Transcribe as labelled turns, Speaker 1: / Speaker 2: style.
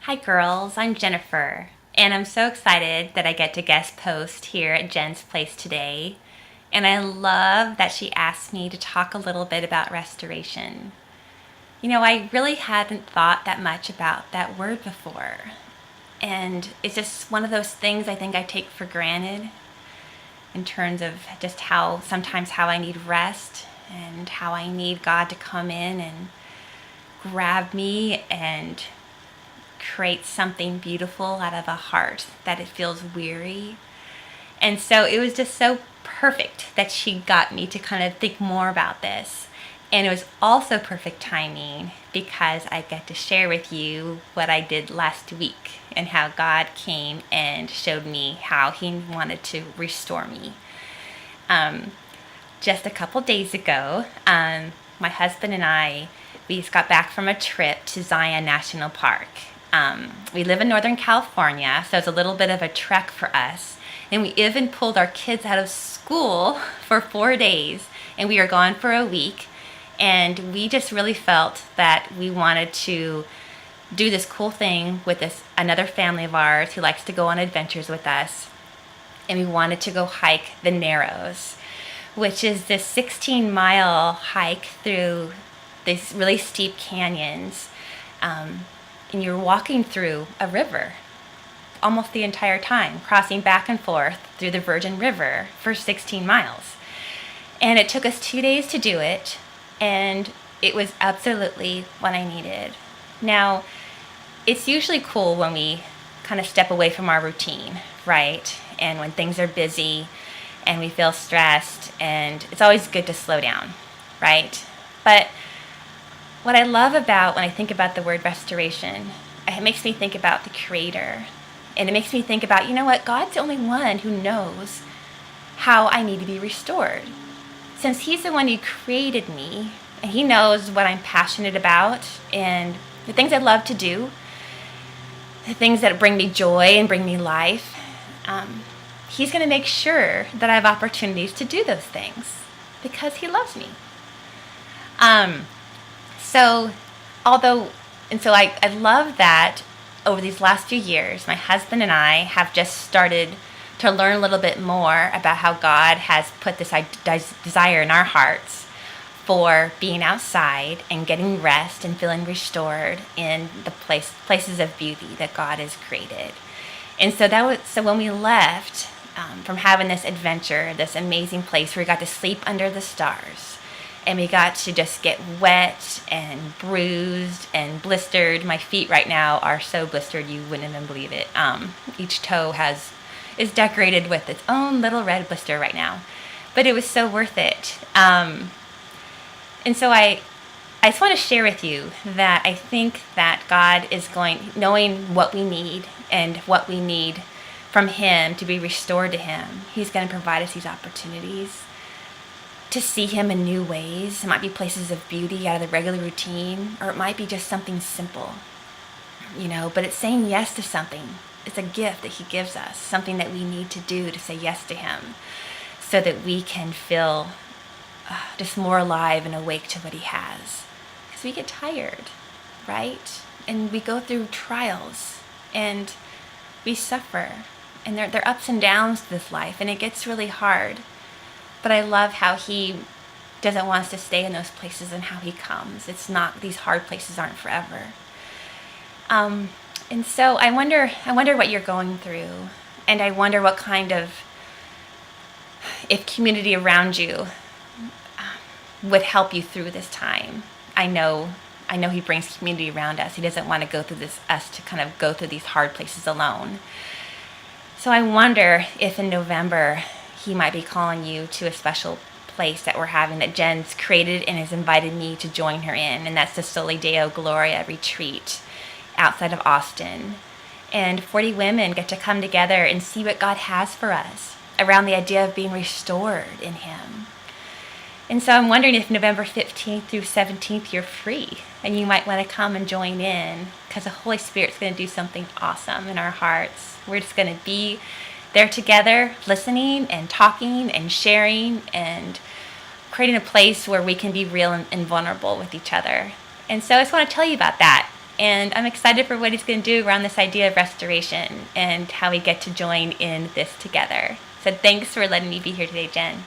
Speaker 1: Hi, girls. I'm Jennifer, and I'm so excited that I get to guest post here at Jen's place today. And I love that she asked me to talk a little bit about restoration. I really hadn't thought that much about that word before. And it's just one of those things I think I take for granted in terms of just how I need rest and how I need God to come in and grab me and create something beautiful out of a heart that it feels weary. And so it was just so perfect that she got me to kind of think more about this. And it was also perfect timing because I get to share with you what I did last week and how God came and showed me how He wanted to restore me. Just a couple days ago, my husband and we just got back from a trip to Zion National Park. We live in Northern California, so it's a little bit of a trek for us. And we even pulled our kids out of school for 4 days, and we were gone for a week. And we just really felt that we wanted to do this cool thing with another family of ours who likes to go on adventures with us. And we wanted to go hike the Narrows, which is this 16-mile hike through these really steep canyons. And you're walking through a river almost the entire time, crossing back and forth through the Virgin River for 16 miles. And it took us 2 days to do it, and it was absolutely what I needed. Now, it's usually cool when we kind of step away from our routine, right? And when things are busy and we feel stressed, and it's always good to slow down, right? But what I love about when I think about the word restoration, it makes me think about the Creator. And it makes me think about, God's the only one who knows how I need to be restored. Since He's the one who created me, and He knows what I'm passionate about, and the things I love to do, the things that bring me joy and bring me life, He's going to make sure that I have opportunities to do those things because He loves me. So I love that over these last few years, my husband and I have just started to learn a little bit more about how God has put this desire in our hearts for being outside and getting rest and feeling restored in the places of beauty that God has created. And so when we left from having this adventure, this amazing place where we got to sleep under the stars, and we got to just get wet and bruised and blistered. My feet right now are so blistered you wouldn't even believe it. Each toe is decorated with its own little red blister right now. But it was so worth it. And so I just want to share with you that I think that God is knowing what we need and what we need from Him to be restored to Him. He's going to provide us these opportunities to see Him in new ways. It might be places of beauty out of the regular routine, or it might be just something simple, but it's saying yes to something. It's a gift that He gives us, something that we need to do to say yes to Him so that we can feel just more alive and awake to what He has. Because we get tired, right? And we go through trials and we suffer, and they're ups and downs to this life, and it gets really hard. But I love how He doesn't want us to stay in those places and how He comes. These hard places aren't forever. And so I wonder what you're going through. And I wonder if community around you would help you through this time. I know He brings community around us. He doesn't want to go through us to kind of go through these hard places alone. So I wonder if in November He might be calling you to a special place that we're having, that Jen's created and has invited me to join her in, and that's the Soli Deo Gloria retreat outside of Austin. And 40 women get to come together and see what God has for us around the idea of being restored in Him. And so I'm wondering if November 15th through 17th you're free, and you might want to come and join in, because the Holy Spirit's going to do something awesome in our hearts. We're just going to be there together, listening and talking and sharing and creating a place where we can be real and vulnerable with each other. And so I just want to tell you about that. And I'm excited for what he's going to do around this idea of restoration and how we get to join in this together. So thanks for letting me be here today, Jen.